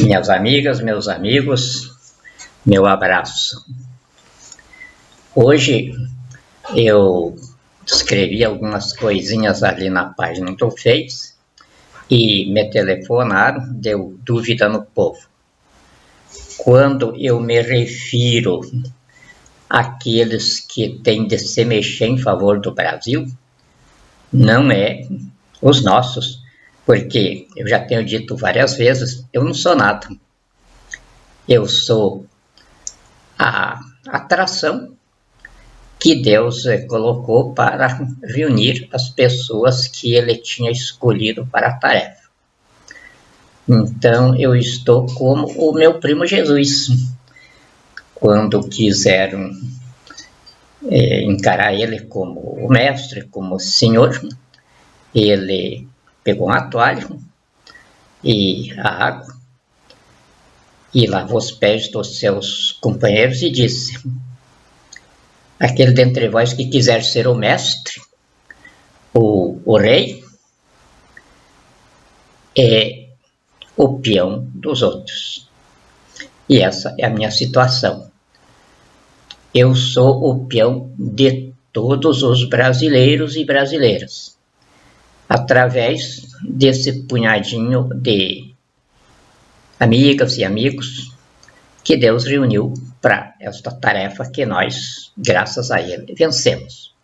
Minhas amigas, meus amigos, meu abraço. Hoje eu escrevi algumas coisinhas ali na página do Face e me telefonaram, deu dúvida no povo. Quando eu me refiro àqueles que têm de se mexer em favor do Brasil, não é os nossos, porque eu já tenho dito várias vezes, eu não sou nada. Eu sou a atração que Deus colocou para reunir as pessoas que Ele tinha escolhido para a tarefa. Então, eu estou como o meu primo Jesus. Quando quiseram encarar Ele como o mestre, como o Senhor, Ele pegou uma toalha e a água e lavou os pés dos seus companheiros e disse: aquele dentre vós que quiser ser o mestre, o rei, é o peão dos outros. E essa é a minha situação. Eu sou o peão de todos os brasileiros e brasileiras, através desse punhadinho de amigas e amigos que Deus reuniu para esta tarefa que nós, graças a Ele, vencemos.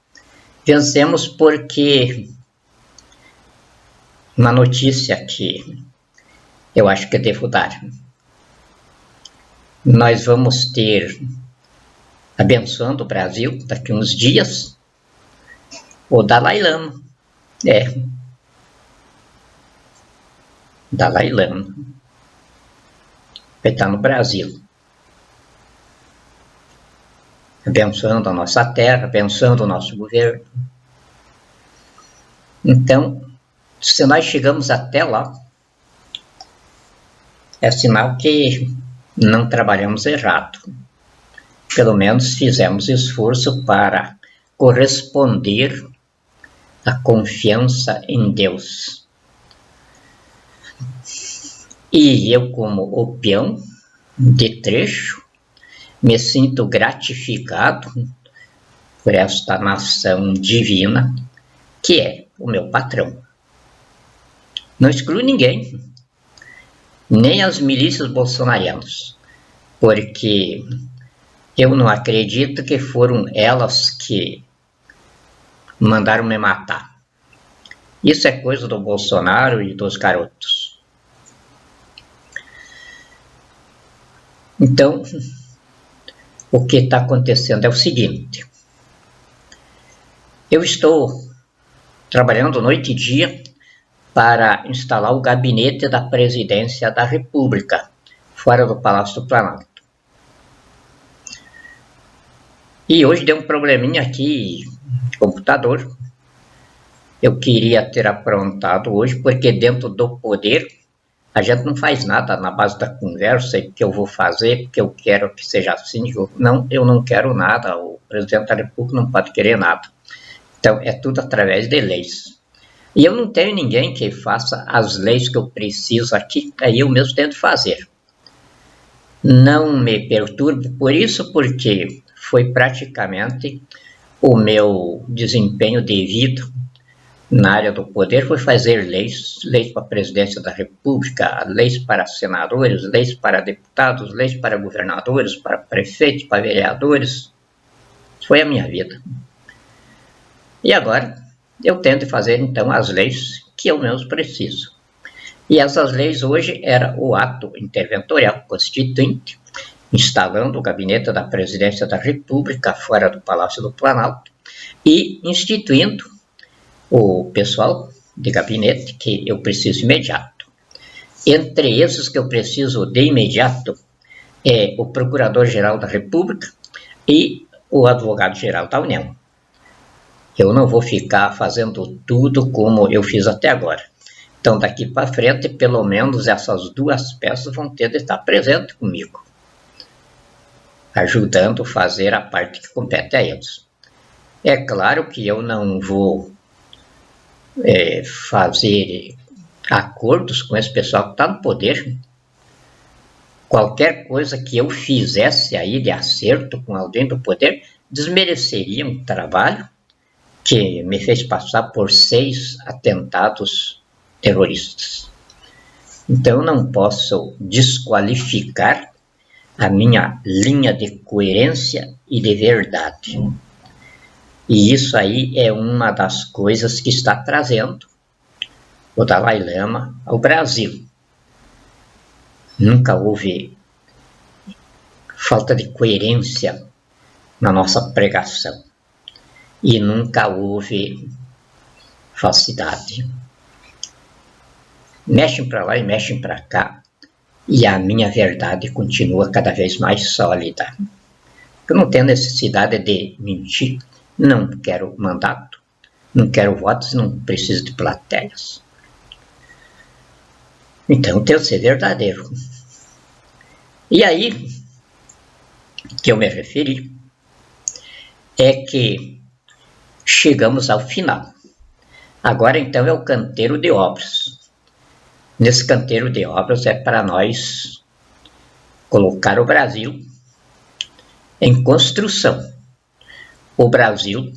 Vencemos porque uma notícia que eu acho que devo dar. Nós vamos ter, abençoando o Brasil, daqui uns dias, o Dalai Lama. Dalai Lama. Vai estar no Brasil. Abençoando a nossa terra, abençoando o nosso governo. Então, se nós chegamos até lá, é sinal que não trabalhamos errado. Pelo menos fizemos esforço para corresponder à confiança em Deus. E eu, como o peão de trecho, me sinto gratificado por esta nação divina, que é o meu patrão. Não excluo ninguém, nem as milícias bolsonarianas, porque eu não acredito que foram elas que mandaram me matar. Isso é coisa do Bolsonaro e dos garotos. Então, o que está acontecendo é o seguinte: eu estou trabalhando noite e dia para instalar o gabinete da presidência da República, fora do Palácio do Planalto. E hoje deu um probleminha aqui no computador. Eu queria ter aprontado hoje, porque dentro do poder a gente não faz nada na base da conversa, e que eu vou fazer, porque eu quero que seja assim. Não, eu não quero nada, o presidente da República não pode querer nada. Então, é tudo através de leis. E eu não tenho ninguém que faça as leis que eu preciso aqui, aí eu mesmo tento fazer. Não me perturbo por isso, porque foi praticamente o meu desempenho devido na área do poder, foi fazer leis para a presidência da República, leis para senadores, leis para deputados, leis para governadores, para prefeitos, para vereadores. Foi a minha vida. E agora eu tento fazer então as leis que eu mesmo preciso. E essas leis hoje era o ato interventorial constituinte, instalando o gabinete da presidência da República fora do Palácio do Planalto e instituindo o pessoal de gabinete que eu preciso imediato. Entre esses que eu preciso de imediato é o Procurador-Geral da República e o Advogado-Geral da União. Eu não vou ficar fazendo tudo como eu fiz até agora. Então, daqui para frente, pelo menos essas duas peças vão ter de estar presentes comigo, ajudando a fazer a parte que compete a eles. É claro que eu não vou fazer acordos com esse pessoal que está no poder. qualquer coisa que eu fizesse aí de acerto com alguém do poder desmereceria um trabalho que me fez passar por 6 atentados terroristas. Então, eu não posso desqualificar a minha linha de coerência e de verdade. E isso aí é uma das coisas que está trazendo o Dalai Lama ao Brasil. Nunca houve falta de coerência na nossa pregação. E nunca houve falsidade. Mexem para lá e mexem para cá, e a minha verdade continua cada vez mais sólida. Eu não tenho necessidade de mentir, não quero mandato, não quero votos, não preciso de plateias. Então eu tenho que ser verdadeiro. E aí, que eu me referi, é que chegamos ao final. Agora então é o canteiro de obras. Nesse canteiro de obras é para nós colocar o Brasil em construção. O Brasil,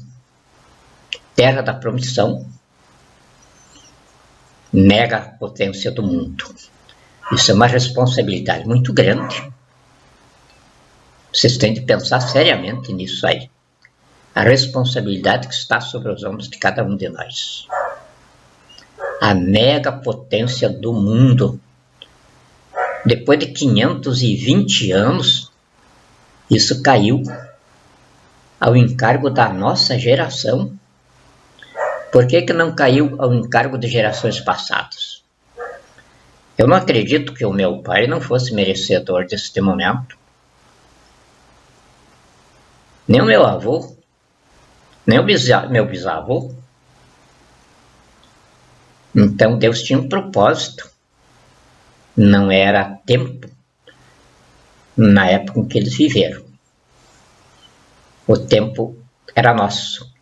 terra da promissão, mega potência do mundo. Isso é uma responsabilidade muito grande. Vocês têm de pensar seriamente nisso aí. A responsabilidade que está sobre os ombros de cada um de nós. A mega potência do mundo. Depois de 520 anos, isso caiu ao encargo da nossa geração. Por que não caiu ao encargo de gerações passadas? Eu não acredito que o meu pai não fosse merecedor deste momento. Nem o meu avô, nem o meu bisavô. Então Deus tinha um propósito. Não era tempo na época em que eles viveram. O tempo era nosso.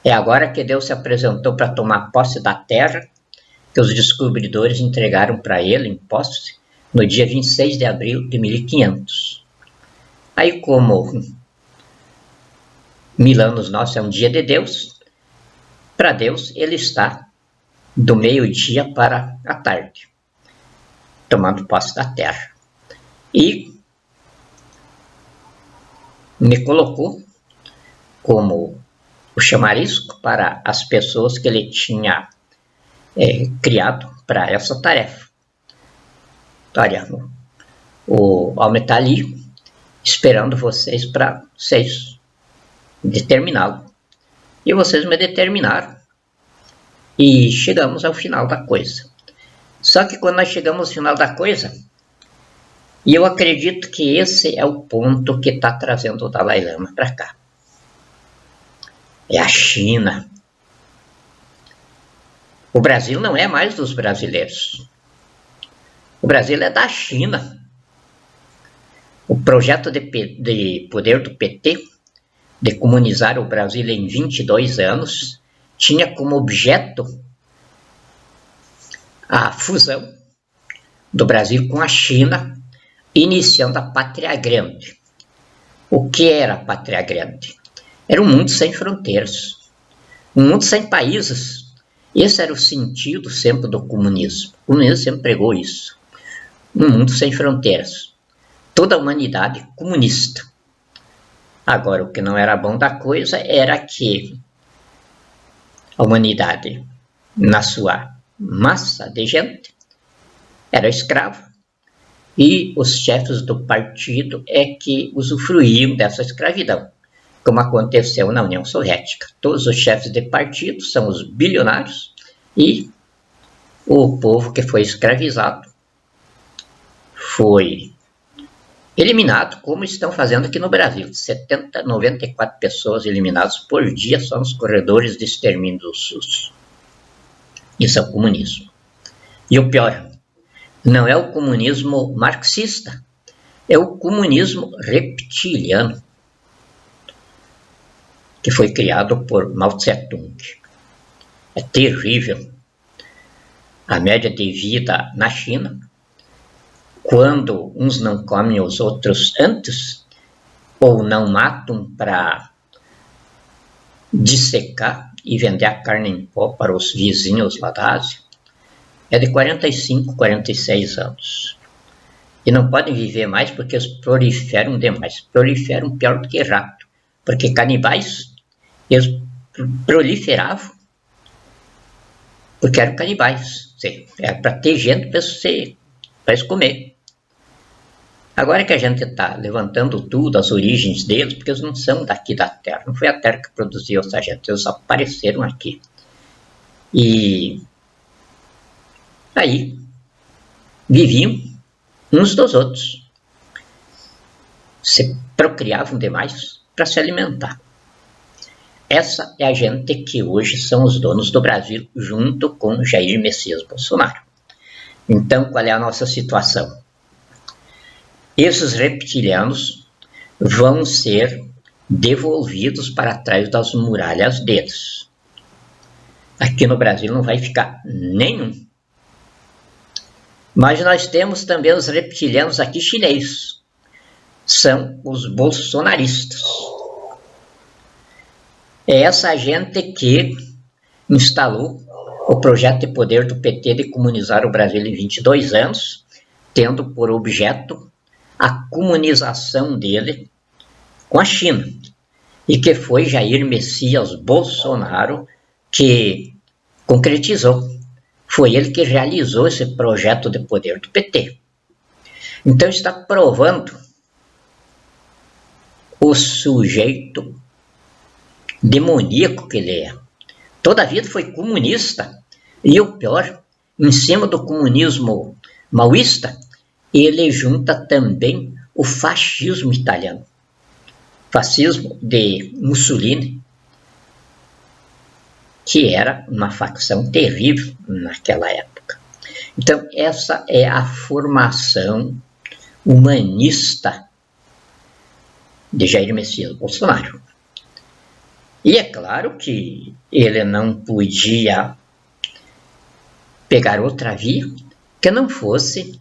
É agora que Deus se apresentou para tomar posse da terra, que os descobridores entregaram para ele em posse no dia 26 de abril de 1500. Aí, como 1000 anos nossos é um dia de Deus, para Deus ele está do meio-dia para a tarde, tomando posse da terra. E me colocou como o chamarisco para as pessoas que ele tinha criado para essa tarefa. Olha, o homem está ali esperando vocês para vocês determiná-lo. E vocês me determinaram. E chegamos ao final da coisa. Só que quando nós chegamos ao final da coisa, e eu acredito que esse é o ponto que está trazendo o Dalai Lama para cá. É a China. O Brasil não é mais dos brasileiros. O Brasil é da China. O projeto de poder do PT, de comunizar o Brasil em 22 anos, tinha como objeto a fusão do Brasil com a China, iniciando a Pátria Grande. O que era a Pátria Grande? Era um mundo sem fronteiras, um mundo sem países. Esse era o sentido sempre do comunismo. O comunismo sempre pregou isso. Um mundo sem fronteiras. Toda a humanidade comunista. Agora, o que não era bom da coisa era que a humanidade, na sua massa de gente, era escrava. E os chefes do partido é que usufruíam dessa escravidão, como aconteceu na União Soviética. Todos os chefes de partido são os bilionários e o povo que foi escravizado foi eliminado, como estão fazendo aqui no Brasil. 70, 94 pessoas eliminadas por dia só nos corredores de extermínio do SUS. Isso é o comunismo. E o pior, não é o comunismo marxista, é o comunismo reptiliano, que foi criado por Mao Tse-tung. É terrível. A média de vida na China, quando uns não comem os outros antes, ou não matam para dissecar e vender a carne em pó para os vizinhos lá da Ásia, é de 45, 46 anos. E não podem viver mais porque eles proliferam demais. Proliferam pior do que rato. Porque canibais, eles proliferavam porque eram canibais. Era para ter gente para eles comer. Agora que a gente está levantando tudo, as origens deles, porque eles não são daqui da Terra. Não foi a Terra que produziu essa gente, eles apareceram aqui. E aí viviam uns dos outros. Se procriavam demais para se alimentar. Essa é a gente que hoje são os donos do Brasil, junto com Jair Messias Bolsonaro. Então, qual é a nossa situação? Esses reptilianos vão ser devolvidos para trás das muralhas deles. Aqui no Brasil não vai ficar nenhum. Mas nós temos também os reptilianos aqui chineses. São os bolsonaristas. É essa gente que instalou o projeto de poder do PT de comunizar o Brasil em 22 anos, tendo por objeto a comunização dele com a China. E que foi Jair Messias Bolsonaro que concretizou. Foi ele que realizou esse projeto de poder do PT. Então está provando o sujeito demoníaco que ele é. Toda a vida foi comunista. E o pior, em cima do comunismo maoísta, ele junta também o fascismo italiano. Fascismo de Mussolini, que era uma facção terrível naquela época. Então, essa é a formação humanista de Jair Messias Bolsonaro. E é claro que ele não podia pegar outra via que não fosse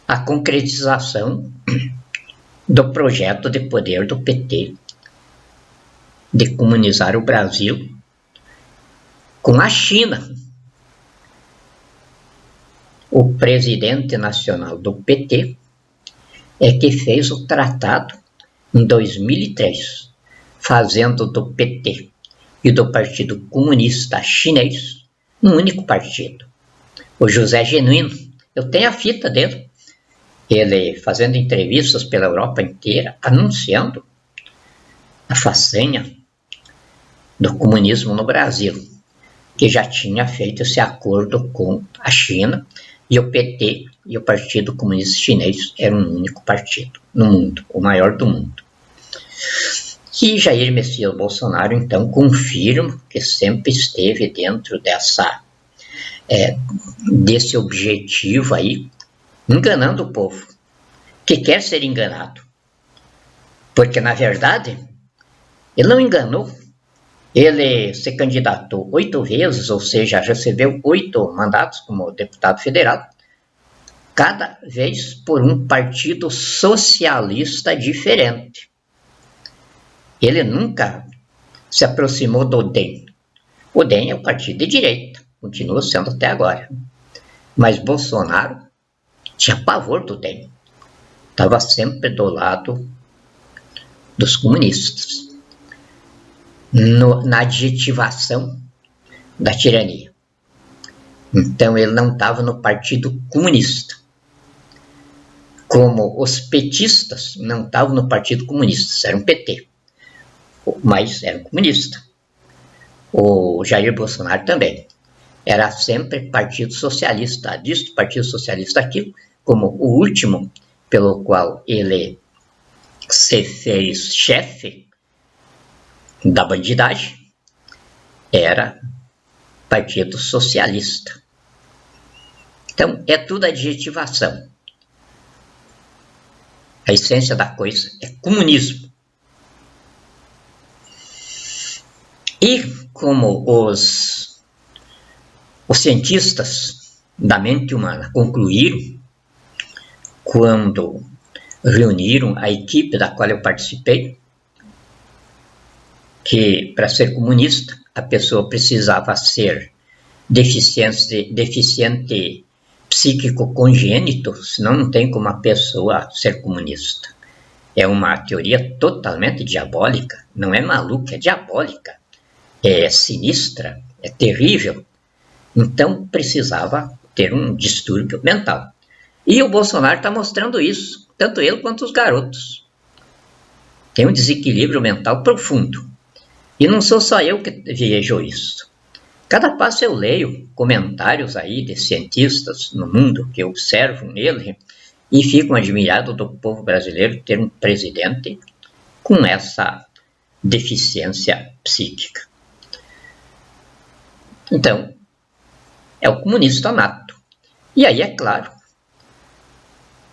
a concretização do projeto de poder do PT de comunizar o Brasil com a China. O presidente nacional do PT é que fez o tratado em 2003, fazendo do PT e do Partido Comunista Chinês um único partido. O José Genuíno, eu tenho a fita dele, ele fazendo entrevistas pela Europa inteira, anunciando a façanha do comunismo no Brasil, que já tinha feito esse acordo com a China, e o PT e o Partido Comunista Chinês eram um único partido no mundo, o maior do mundo. E Jair Messias Bolsonaro, então, confirma que sempre esteve dentro desse objetivo aí, enganando o povo, que quer ser enganado. Porque, na verdade, ele não enganou. Ele se candidatou 8 vezes, ou seja, recebeu 8 mandatos como deputado federal, cada vez por um partido socialista diferente. Ele nunca se aproximou do DEM. O DEM é o partido de direita, continua sendo até agora. Mas Bolsonaro tinha pavor do DEM. Estava sempre do lado dos comunistas. Na adjetivação da tirania. Então ele não estava no Partido Comunista. Como os petistas não estavam no Partido Comunista, eram PT. Mas eram comunistas. O Jair Bolsonaro também. Era sempre Partido Socialista disso, Partido Socialista aquilo, como o último pelo qual ele se fez chefe da bandidagem era Partido Socialista. Então, é tudo adjetivação. A essência da coisa é comunismo. E como os cientistas da mente humana concluíram, quando reuniram a equipe da qual eu participei, que para ser comunista a pessoa precisava ser deficiente psíquico congênito, senão não tem como a pessoa ser comunista. É uma teoria totalmente diabólica, não é maluca, é diabólica, é sinistra, é terrível. Então precisava ter um distúrbio mental. E o Bolsonaro está mostrando isso, tanto ele quanto os garotos. Tem um desequilíbrio mental profundo. E não sou só eu que vejo isso. Cada passo eu leio comentários aí de cientistas no mundo que observam nele e ficam admirados do povo brasileiro ter um presidente com essa deficiência psíquica. Então, é o comunista nato. E aí, é claro,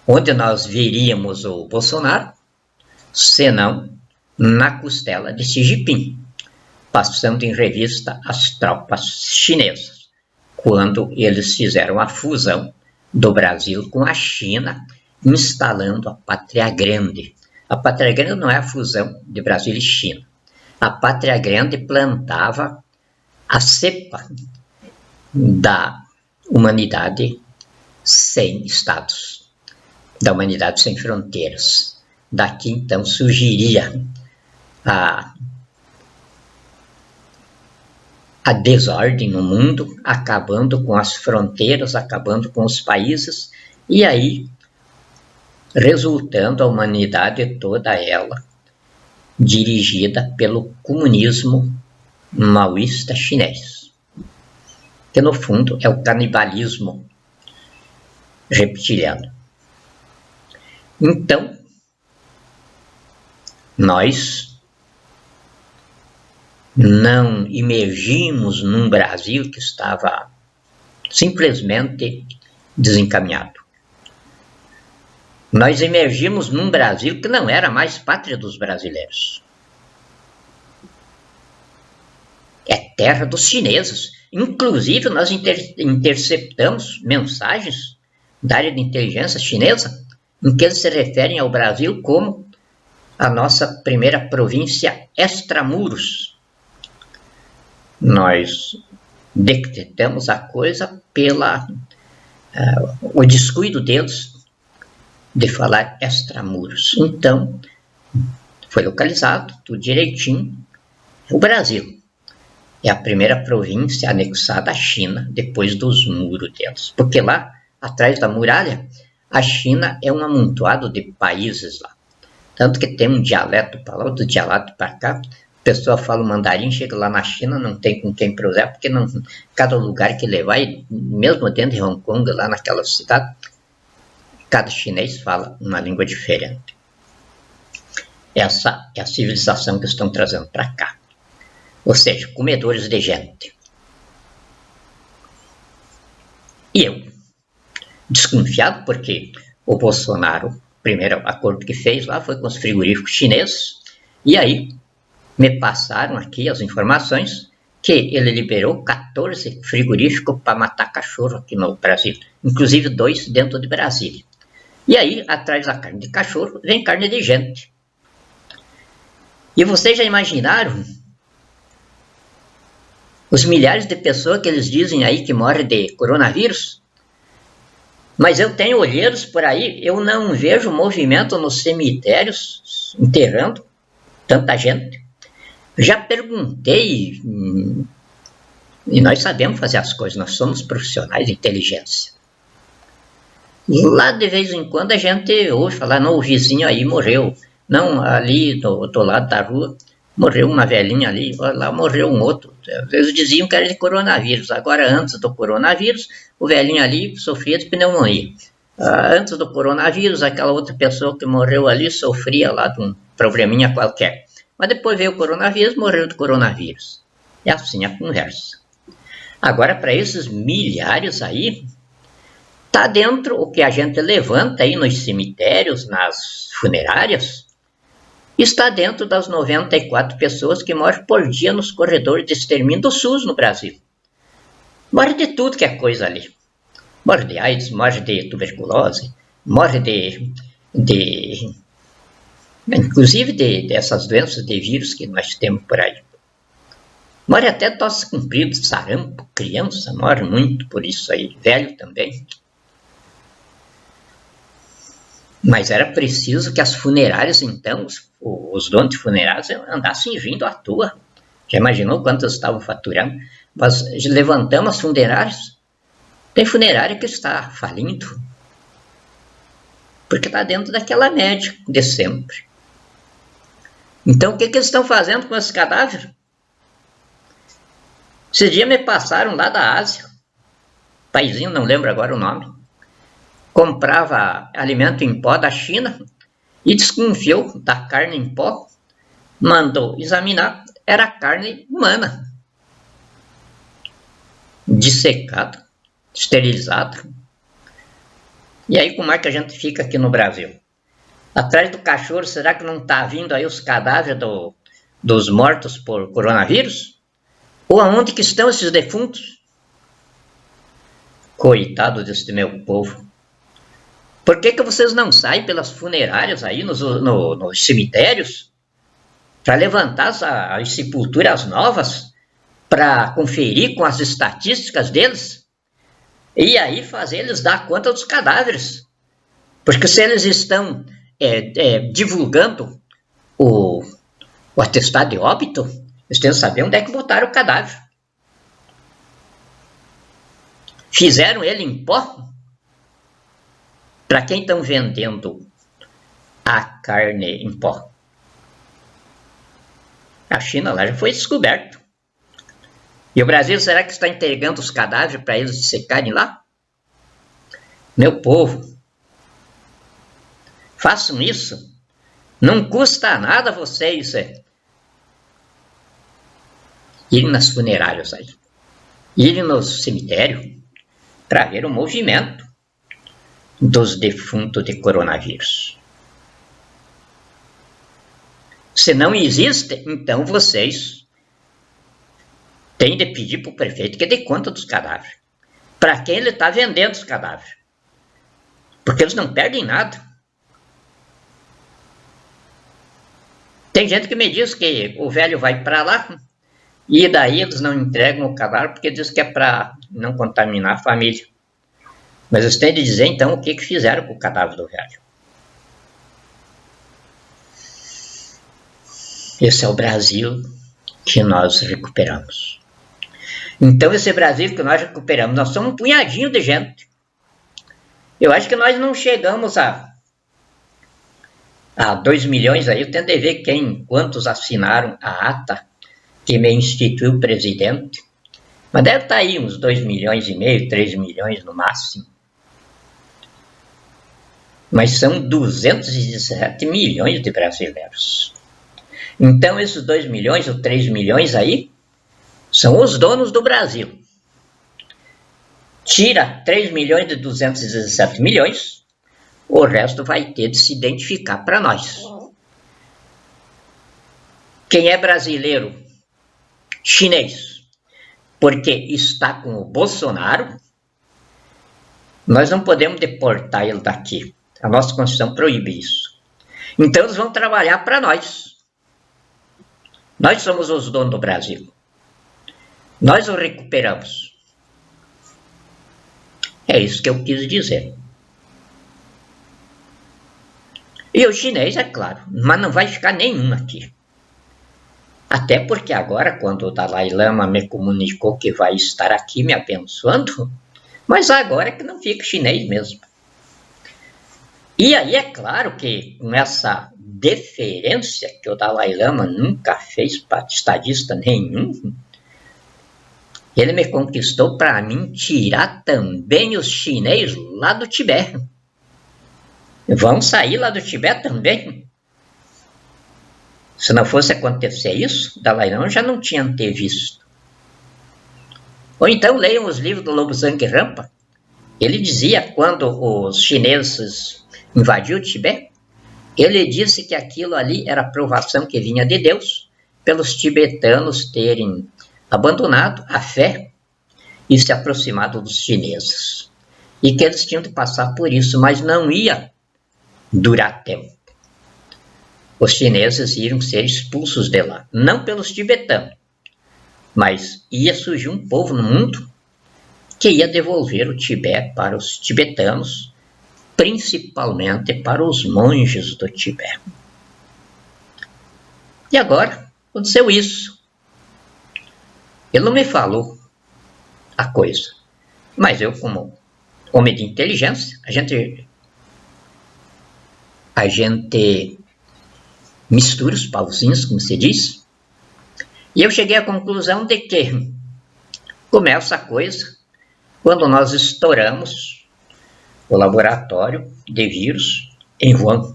onde nós veríamos o Bolsonaro, senão na costela de Xi Jinping, passando em revista as tropas chinesas, quando eles fizeram a fusão do Brasil com a China, instalando a Pátria Grande. A Pátria Grande não é a fusão de Brasil e China. A Pátria Grande plantava a cepa da humanidade sem estados, da humanidade sem fronteiras. Daqui, então, surgiria a desordem no mundo, acabando com as fronteiras, acabando com os países, e aí resultando a humanidade toda ela dirigida pelo comunismo maoísta chinês, que no fundo é o canibalismo reptiliano. Então, nós não imergimos num Brasil que estava simplesmente desencaminhado. Nós emergimos num Brasil que não era mais pátria dos brasileiros. É terra dos chineses. Inclusive, nós interceptamos mensagens da área de inteligência chinesa em que eles se referem ao Brasil como a nossa primeira província extramuros. Nós decretamos a coisa pela o descuido deles de falar extramuros. Então, foi localizado tudo direitinho. O Brasil é a primeira província anexada à China depois dos muros deles. Porque lá, atrás da muralha, a China é um amontoado de países lá. Tanto que tem um dialeto para lá, outro dialeto para cá. A pessoa fala o mandarim, chega lá na China, não tem com quem prosseguir, porque não, cada lugar que ele vai, mesmo dentro de Hong Kong, lá naquela cidade, cada chinês fala uma língua diferente. Essa é a civilização que estão trazendo para cá. Ou seja, comedores de gente. E eu, desconfiado, porque o Bolsonaro, o primeiro acordo que fez lá foi com os frigoríficos chineses, e aí me passaram aqui as informações que ele liberou 14 frigoríficos para matar cachorro aqui no Brasil, inclusive 2 dentro de Brasília. E aí, atrás da carne de cachorro, vem carne de gente. E vocês já imaginaram os milhares de pessoas que eles dizem aí que morrem de coronavírus? Mas eu tenho olheiros por aí, eu não vejo movimento nos cemitérios enterrando tanta gente. Já perguntei, e nós sabemos fazer as coisas, nós somos profissionais de inteligência. Lá de vez em quando a gente ouve falar, não, o vizinho aí morreu, não, ali do lado da rua morreu uma velhinha ali, lá morreu um outro. Eles diziam que era de coronavírus. Agora, antes do coronavírus, o velhinho ali sofria de pneumonia. Antes do coronavírus, aquela outra pessoa que morreu ali sofria lá de um probleminha qualquer. Mas depois veio o coronavírus, morreu de coronavírus. É assim a conversa. Agora, para esses milhares aí, está dentro o que a gente levanta aí nos cemitérios, nas funerárias, está dentro das 94 pessoas que morrem por dia nos corredores de extermínio do SUS no Brasil. Morre de tudo que é coisa ali. Morre de AIDS, morre de tuberculose, morre inclusive dessas doenças de vírus que nós temos por aí. Morre até tosse comprida, sarampo, criança, morre muito por isso aí, velho também. Mas era preciso que as funerárias, então, os donos de funerárias andassem vindo à toa. Já imaginou quantos estavam faturando? Nós levantamos as funerárias, tem funerária que está falindo, porque está dentro daquela média de sempre. Então, o que eles estão fazendo com esses cadáveres? Esses dias me passaram lá da Ásia, paizinho, não lembro agora o nome, comprava alimento em pó da China e desconfiou da carne em pó, mandou examinar, era carne humana, dissecada, esterilizada. E aí como é que a gente fica aqui no Brasil? Atrás do cachorro, será que não está vindo aí os cadáveres dos mortos por coronavírus? Ou aonde que estão esses defuntos? Coitado desse meu povo. Por que vocês não saem pelas funerárias aí, nos cemitérios, para levantar as sepulturas novas, para conferir com as estatísticas deles, e aí fazer eles dar conta dos cadáveres? Porque se eles estão divulgando o atestado de óbito, eles têm que saber onde é que botaram o cadáver. Fizeram ele em pó? Para quem estão vendendo a carne em pó? A China lá já foi descoberto. E o Brasil, será que está entregando os cadáveres para eles secarem lá? Meu povo, façam isso. Não custa nada vocês irem nas funerárias aí, irem no cemitério para ver o movimento dos defuntos de coronavírus. Se não existe, então vocês têm de pedir para o prefeito que dê conta dos cadáveres. Para quem ele está vendendo os cadáveres? Porque eles não perdem nada. Tem gente que me diz que o velho vai para lá e daí eles não entregam o cadáver porque diz que é para não contaminar a família. Mas eles têm de dizer então o que fizeram com o cadáver do velho. Esse é o Brasil que nós recuperamos. Então esse Brasil que nós recuperamos, nós somos um punhadinho de gente. Eu acho que nós não chegamos a 2 milhões aí, eu tenho de ver quantos assinaram a ata que me instituiu o presidente. Mas deve estar aí uns 2 milhões e meio, 3 milhões no máximo. Mas são 217 milhões de brasileiros. Então esses 2 milhões ou 3 milhões aí são os donos do Brasil. Tira 3 milhões de 217 milhões, o resto vai ter de se identificar para nós. Quem é brasileiro? Chinês, porque está com o Bolsonaro, nós não podemos deportar ele daqui. A nossa Constituição proíbe isso. Então eles vão trabalhar para nós. Nós somos os donos do Brasil. Nós o recuperamos. É isso que eu quis dizer. E o chinês, é claro, mas não vai ficar nenhum aqui. Até porque agora, quando o Dalai Lama me comunicou que vai estar aqui me abençoando, mas agora é que não fica chinês mesmo. E aí é claro que com essa deferência que o Dalai Lama nunca fez para estadista nenhum, ele me conquistou para mim tirar também os chineses lá do Tibete. Vão sair lá do Tibete também. Se não fosse acontecer isso, Dalai Lama já não tinha visto. Ou então leiam os livros do Lobsang Rampa. Ele dizia, quando os chineses invadiu o Tibete, ele disse que aquilo ali era a provação que vinha de Deus, pelos tibetanos terem abandonado a fé e se aproximado dos chineses. e que eles tinham de passar por isso, mas não ia durar tempo. Os chineses iriam ser expulsos de lá, não pelos tibetanos, mas ia surgir um povo no mundo que ia devolver o Tibete para os tibetanos, principalmente para os monges do Tibete. E agora aconteceu isso. Ele não me falou a coisa, mas eu, como homem de inteligência, a gente mistura os pauzinhos, como se diz, e eu cheguei à conclusão de que começa a coisa quando nós estouramos o laboratório de vírus em Wuhan.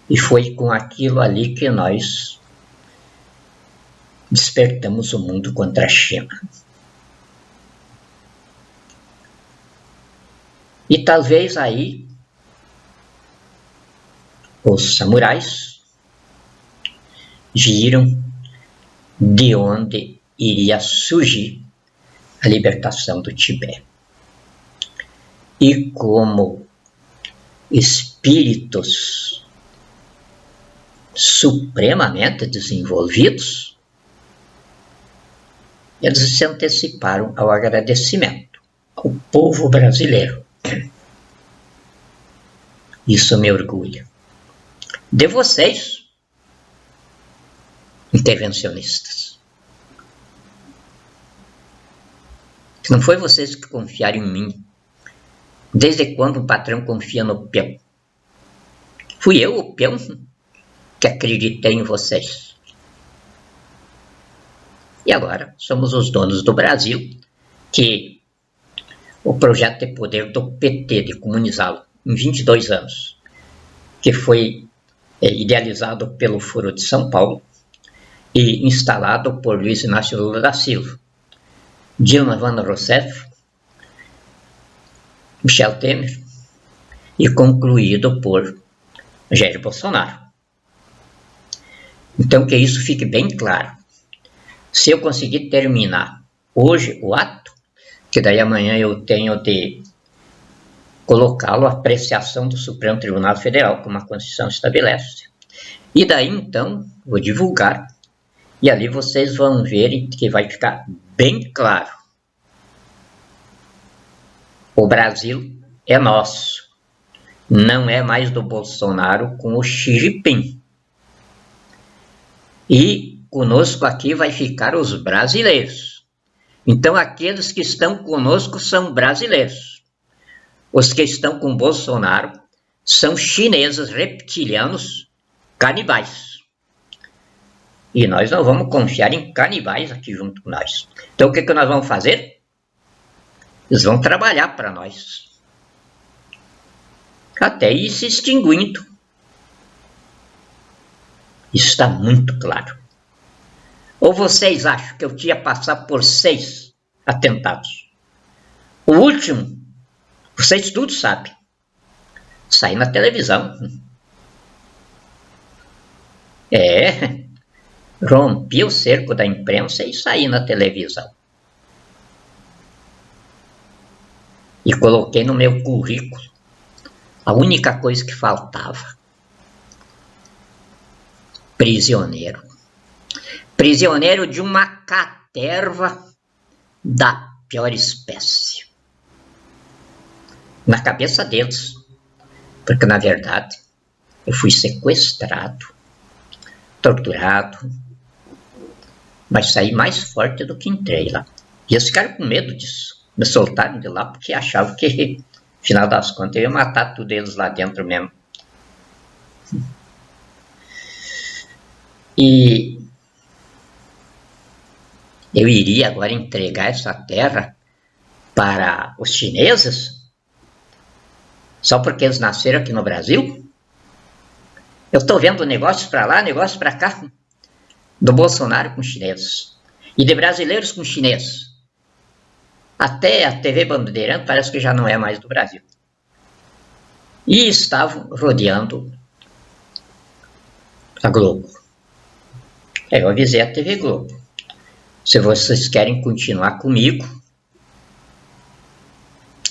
E foi com aquilo ali que nós despertamos o mundo contra a China. E talvez aí os samurais viram de onde iria surgir a libertação do Tibete. E como espíritos supremamente desenvolvidos, eles se anteciparam ao agradecimento ao povo brasileiro. Isso me orgulha. De vocês, intervencionistas. Não foi vocês que confiaram em mim. Desde quando um patrão confia no peão? Fui eu, o peão, que acreditei em vocês. E agora somos os donos do Brasil, que o projeto de poder do PT de comunizá-lo em 22 anos, que foi idealizado pelo Foro de São Paulo e instalado por Luiz Inácio Lula da Silva, Dilma Van Rousseff, Michel Temer e concluído por Jair Bolsonaro. Então que isso fique bem claro. Se eu conseguir terminar hoje o ato, que daí amanhã eu tenho de colocá-lo à apreciação do Supremo Tribunal Federal, como a Constituição estabelece. E daí então vou divulgar e ali vocês vão ver que vai ficar bem claro. O Brasil é nosso, não é mais do Bolsonaro com o Xi Jinping. E conosco aqui vai ficar os brasileiros. Então aqueles que estão conosco são brasileiros. Os que estão com Bolsonaro são chineses reptilianos canibais. E nós não vamos confiar em canibais aqui junto com nós. Então o que nós vamos fazer? Eles vão trabalhar para nós. Até ir se extinguindo. Isso está muito claro. Ou vocês acham que eu tinha passado por 6 atentados? O último, vocês tudo sabem. Saí na televisão. Rompi o cerco da imprensa e saí na televisão. E coloquei no meu currículo a única coisa que faltava. Prisioneiro. Prisioneiro de uma caterva da pior espécie. Na cabeça deles. Porque, na verdade, eu fui sequestrado, torturado, mas saí mais forte do que entrei lá. E eles ficaram com medo disso. Me soltaram de lá porque achavam que, no final das contas, eu ia matar tudo eles lá dentro mesmo. E eu iria agora entregar essa terra para os chineses? Só porque eles nasceram aqui no Brasil? Eu estou vendo negócios para lá, negócios para cá, do Bolsonaro com chineses. E de brasileiros com chineses. Até a TV Bandeirante parece que já não é mais do Brasil. E estavam rodeando a Globo. Eu avisei a TV Globo. Se vocês querem continuar comigo,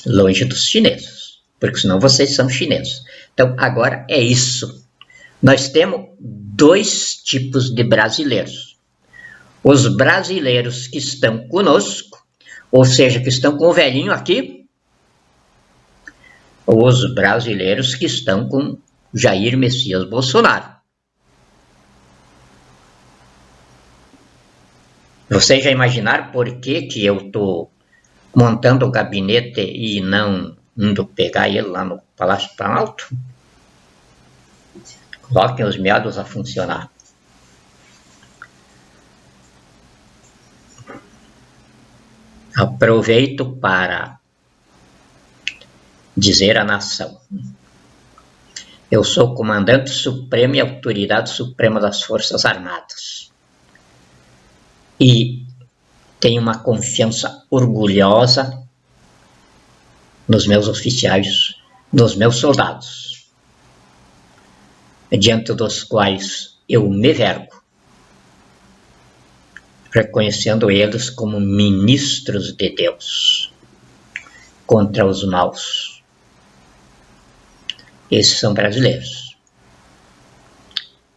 longe dos chineses, porque senão vocês são chineses. Então, agora é isso. Nós temos dois tipos de brasileiros. Os brasileiros que estão conosco, ou seja, que estão com o velhinho aqui, ou os brasileiros que estão com Jair Messias Bolsonaro. Vocês já imaginaram por que eu estou montando o gabinete e não indo pegar ele lá no Palácio Planalto? Coloquem os meados a funcionar. Aproveito para dizer à nação: eu sou comandante supremo e autoridade suprema das Forças Armadas. E tenho uma confiança orgulhosa nos meus oficiais, nos meus soldados, diante dos quais eu me vergo, reconhecendo eles como ministros de Deus contra os maus. Esses são brasileiros.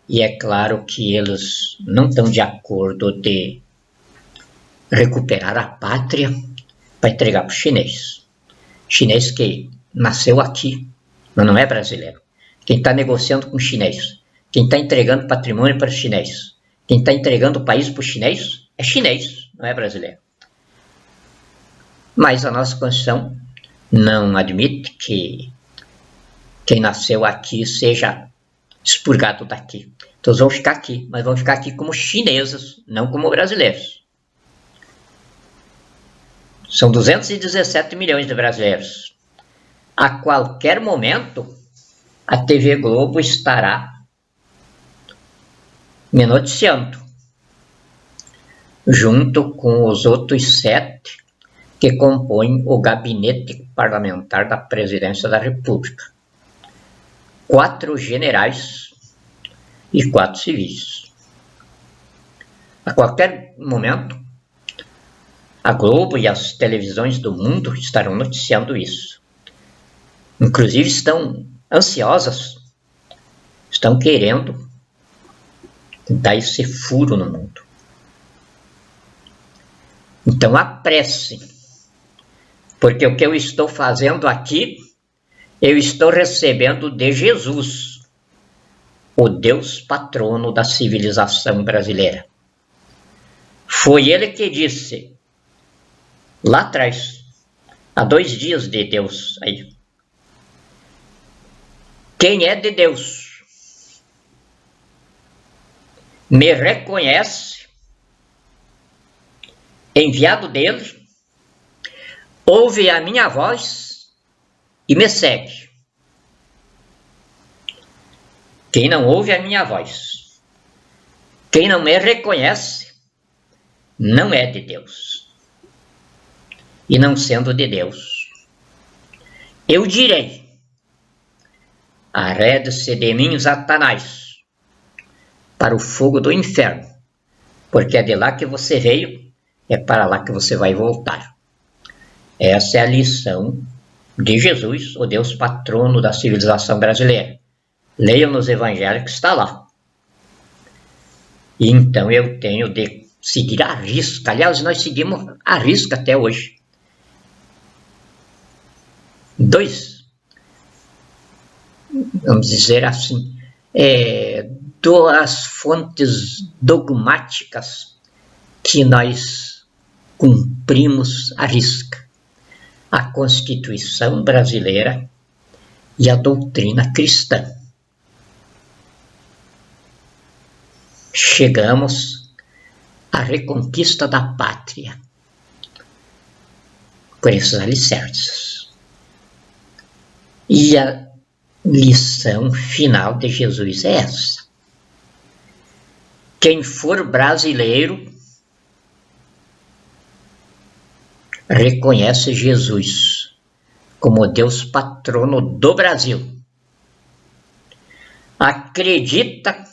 E é claro que eles não estão de acordo de recuperar a pátria para entregar para o chinês. Chinês que nasceu aqui, mas não é brasileiro. Quem está negociando com o chinês, quem está entregando patrimônio para o chinês, quem está entregando o país para o chinês, é chinês, não é brasileiro. Mas a nossa Constituição não admite que quem nasceu aqui seja expurgado daqui. Então vão ficar aqui, mas vão ficar aqui como chineses, não como brasileiros. São 217 milhões de brasileiros. A qualquer momento, a TV Globo estará me noticiando, junto com os outros 7 que compõem o gabinete parlamentar da Presidência da República. 4 generais e 4 civis. A qualquer momento, a Globo e as televisões do mundo estarão noticiando isso. Inclusive estão ansiosas, estão querendo dar esse furo no mundo. Então apresse, porque o que eu estou fazendo aqui, eu estou recebendo de Jesus, o Deus patrono da civilização brasileira. Foi ele que disse, lá atrás, há 2 dias de Deus aí: quem é de Deus me reconhece, enviado dele, ouve a minha voz e me segue. Quem não ouve a minha voz, quem não me reconhece, não é de Deus. E não sendo de Deus, eu direi: arrede-se de mim, Satanás, para o fogo do inferno, porque é de lá que você veio, é para lá que você vai voltar. Essa é a lição de Jesus, o Deus patrono da civilização brasileira. Leiam nos evangelhos que está lá. E então eu tenho de seguir à risca. Aliás, nós seguimos à risca até hoje. 2, vamos dizer assim, 2 fontes dogmáticas que nós cumprimos à risca: a Constituição brasileira e a doutrina cristã. Chegamos à reconquista da pátria por esses alicerces. E a lição final de Jesus é essa: quem for brasileiro reconhece Jesus como Deus patrono do Brasil. Acredita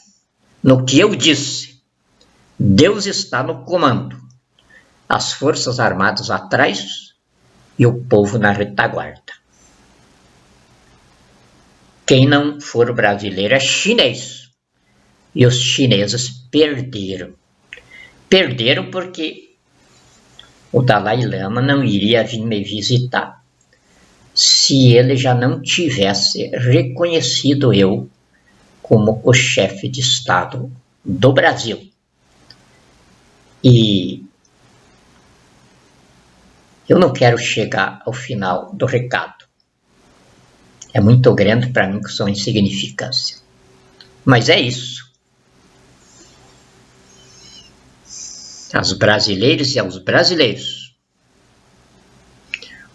no que eu disse. Deus está no comando. As Forças Armadas atrás e o povo na retaguarda. Quem não for brasileiro é chinês. E os chineses perderam. Perderam porque o Dalai Lama não iria vir me visitar se ele já não tivesse reconhecido eu como o chefe de Estado do Brasil. E eu não quero chegar ao final do recado. É muito grande para mim, que sou insignificância. Mas é isso. Aos brasileiros e aos brasileiros,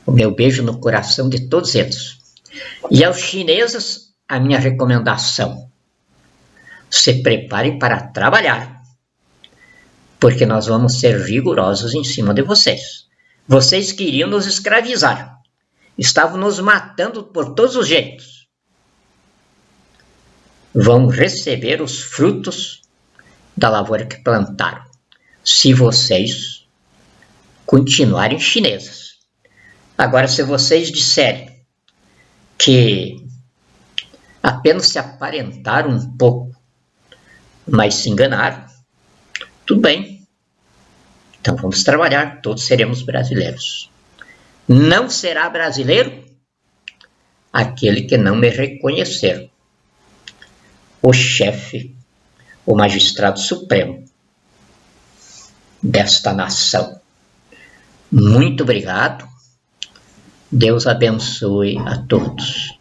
o meu beijo no coração de todos eles. E aos chineses, a minha recomendação: se preparem para trabalhar, porque nós vamos ser rigorosos em cima de vocês. Vocês queriam nos escravizar, estavam nos matando por todos os jeitos. Vão receber os frutos da lavoura que plantaram, se vocês continuarem chineses. Agora, se vocês disserem que apenas se aparentaram um pouco, mas se enganaram, tudo bem. Então vamos trabalhar, todos seremos brasileiros. Não será brasileiro aquele que não me reconhecer. O chefe, o magistrado supremo desta nação. Muito obrigado. Deus abençoe a todos.